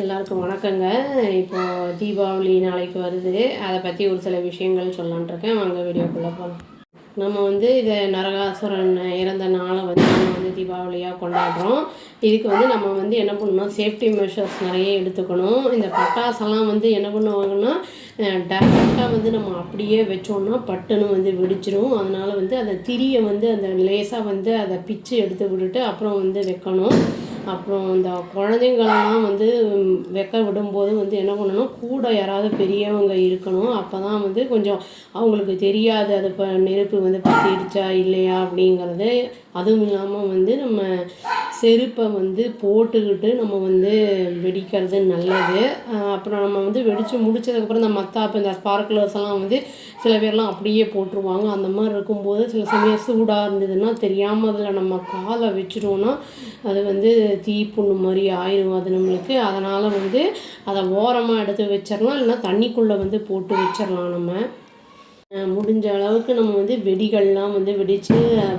எல்லாருக்கும் வணக்கங்க. இப்போது தீபாவளி நாளைக்கு வருது. அதை பற்றி ஒரு சில விஷயங்கள் சொல்லலான்ட்ருக்கேன். வாங்க வீடியோக்குள்ளே போகலாம். நம்ம இதை நரகாசுரன் இறந்த நாளை நம்ம தீபாவளியாக கொண்டாடுறோம். இதுக்கு நம்ம என்ன பண்ணணும், சேஃப்டி மெஷர்ஸ் நிறைய எடுத்துக்கணும். இந்த பட்டாசெல்லாம் என்ன பண்ணுவாங்கன்னா, டேரெக்டாக நம்ம அப்படியே வச்சோன்னா பட்டுன்னு வெடிச்சிடும். அதனால் அந்த திரியை அந்த லேசாக அதை பிச்சு எடுத்து விட்டுட்டு அப்புறம் வைக்கணும். அப்புறம் இந்த குழந்தைங்களெல்லாம் வைக்க விடும்போது என்ன பண்ணணும், கூட யாராவது பெரியவங்க இருக்கணும். அப்போ தான் கொஞ்சம் அவங்களுக்கு தெரியாது அது இப்போ நெருப்பு பற்றிடுச்சா இல்லையா அப்படிங்கிறது. அதுவும் இல்லாமல் நம்ம செருப்பை போட்டுக்கிட்டு நம்ம வெடிக்கிறது நல்லது. அப்புறம் நம்ம வெடித்து முடித்ததுக்கப்புறம் இந்த மத்தாப்பு இந்த ஸ்பார்க்லர்ஸ் எல்லாம் சில பேர்லாம் அப்படியே போட்டுருவாங்க. அந்த மாதிரி இருக்கும்போது சில சமயம் சூடாக இருந்ததுன்னா தெரியாமல் அதில் நம்ம காலை வச்சிட்டோன்னா அது தீப்புண்ணு மாதிரி ஆயிடும் அது நம்மளுக்கு. அதனால் அதை ஓரமாக எடுத்து வச்சிடலாம், இல்லைன்னா தண்ணிக்குள்ளே போட்டு வச்சிடலாம். நம்ம முடிஞ்ச அளவுக்கு நம்ம வெடிகள்லாம் வெடித்து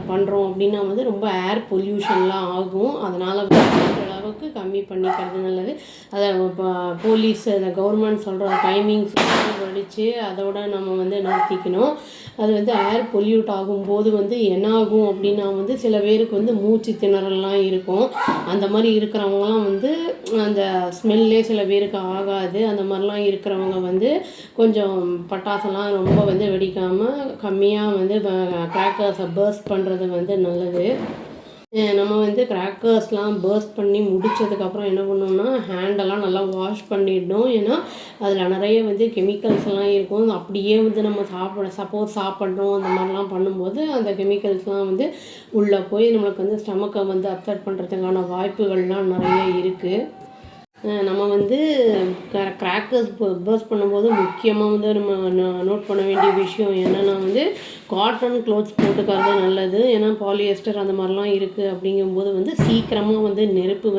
பண்ணுறோம் அப்படின்னா ரொம்ப ஏர் பொல்யூஷன்லாம் ஆகும். அதனால் முடிஞ்ச அளவுக்கு கம்மி பண்ணிக்கிறது நல்லது. அதை இப்போ போலீஸ் அந்த கவர்மெண்ட் சொல்கிற டைமிங்ஸ் வெடித்து அதோட நம்ம நிறுத்திக்கணும். அது ஏர் பொல்யூட் ஆகும்போது என்ன ஆகும் அப்படின்னா சில பேருக்கு மூச்சு திணறல்லாம் இருக்கும். அந்த மாதிரி இருக்கிறவங்கலாம் அந்த ஸ்மெல்லே சில பேருக்கு ஆகாது. அந்த மாதிரிலாம் இருக்கிறவங்க கொஞ்சம் பட்டாசெல்லாம் ரொம்ப வெடிக்காமல் கம்மியாக கிராக்கர்ஸை பர்ஸ்ட் பண்ணுறது நல்லது. நம்ம கிராக்கர்ஸ்லாம் பர்ஸ்ட் பண்ணி முடித்ததுக்கப்புறம் என்ன பண்ணோம்னா, ஹேண்டெல்லாம் நல்லா வாஷ் பண்ணிடணும். ஏன்னா அதில் நிறைய கெமிக்கல்ஸ்லாம் இருக்கும். அப்படியே நம்ம சப்போஸ் சாப்பிட்றோம் அந்த மாதிரிலாம் பண்ணும்போது அந்த கெமிக்கல்ஸ்லாம் உள்ளே போய் நம்மளுக்கு ஸ்டமக்கை அப்செட் பண்ணுறதுக்கான வாய்ப்புகள்லாம் நிறைய இருக்குது. நம்ம கிராக்கர்ஸ் பர்ஸ்ட் பண்ணும்போது முக்கியமாக நம்ம நோட் பண்ண வேண்டிய விஷயம் என்னென்னா காட்டன் க்ளோத்ஸ் போட்டுக்கிறது நல்லது. ஏன்னா பாலியஸ்டர் அந்த மாதிரிலாம் இருக்குது அப்படிங்கும்போது சீக்கிரமாக நெருப்பு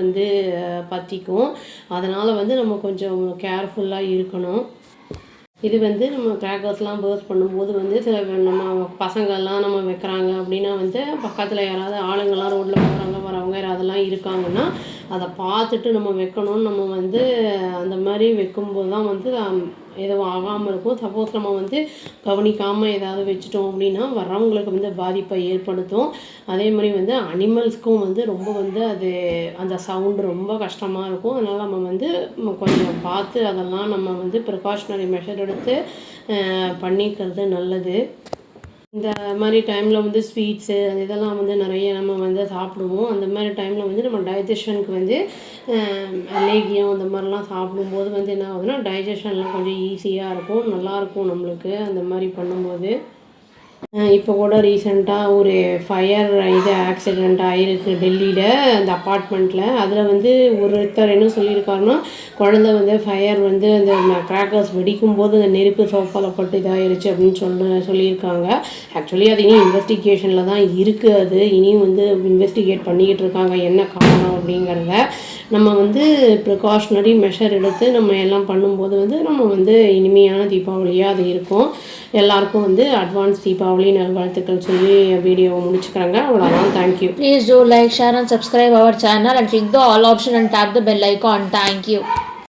பற்றிக்கும். அதனால் நம்ம கொஞ்சம் கேர்ஃபுல்லாக இருக்கணும். இது நம்ம கிராக்கர்ஸ்லாம் பர்ஸ்ட் பண்ணும்போது சில நம்ம பசங்கள்லாம் நம்ம வைக்கிறாங்க அப்படின்னா பக்கத்தில் யாராவது ஆளுங்கள்லாம் ரோட்டில் போகிறவங்க வரவங்க அதெல்லாம் இருக்காங்கன்னா அதை பார்த்துட்டு நம்ம வைக்கணும். நம்ம அந்த மாதிரி வைக்கும்போது தான் எதுவும் ஆகாமல் இருக்கும். சப்போஸ் நம்ம கவனிக்காமல் ஏதாவது வச்சுட்டோம் அப்படின்னா வர்றவங்களுக்கு பாதிப்பை ஏற்படுத்தும். அதே மாதிரி அனிமல்ஸ்க்கும் ரொம்ப அது அந்த சவுண்டு ரொம்ப கஷ்டமாக இருக்கும். அதனால் நம்ம கொஞ்சம் பார்த்து அதெல்லாம் நம்ம ப்ரிகாஷனரி மெஷர் எடுத்து பண்ணிக்கிறது நல்லது. இந்த மாதிரி டைமில் ஸ்வீட்ஸு அது இதெல்லாம் நிறைய நம்ம சாப்பிடுவோம். அந்த மாதிரி டைமில் நம்ம டைஜஷனுக்கு லேகியம் அந்த மாதிரிலாம் சாப்பிடும்போது என்ன ஆகுதுன்னா டைஜஷன்லாம் கொஞ்சம் ஈஸியாக இருக்கும், நல்லாயிருக்கும் நம்மளுக்கு அந்த மாதிரி பண்ணும்போது. இப்போ கூட ரீசெண்டாக ஒரு ஃபயர் ஆக்சிடெண்ட் ஆகிருக்கு டெல்லியில், அந்த அப்பார்ட்மெண்ட்டில். அதில் ஒருத்தர் என்ன சொல்லியிருக்காருன்னா, குழந்தை ஃபயர் அந்த கிராக்கர்ஸ் வெடிக்கும்போது அந்த நெருப்பு சோப்பால் பட்டு இதாகிருச்சு அப்படின்னு சொல்லியிருக்காங்க. ஆக்சுவலி அது இனி இன்வெஸ்டிகேஷனில் தான் இருக்குது. அது இனியும் இன்வெஸ்டிகேட் பண்ணிக்கிட்டு இருக்காங்க என்ன காரணம் அப்படிங்கிறத. நம்ம ப்ரிகாஷனரி மெஷர் எடுத்து நம்ம எல்லாம் பண்ணும்போது நம்ம இனிமையான தீபாவளியாக அது இருக்கும். எல்லாருக்கும் அட்வான்ஸ் தீபாவளி நல்வாழ்த்துக்கள் சொல்லி வீடியோவை முடிச்சுக்கிறாங்க. அவ்வளோதான். Thank you. Please do like, share and subscribe our channel and click the all option and tap the bell icon. Thank you.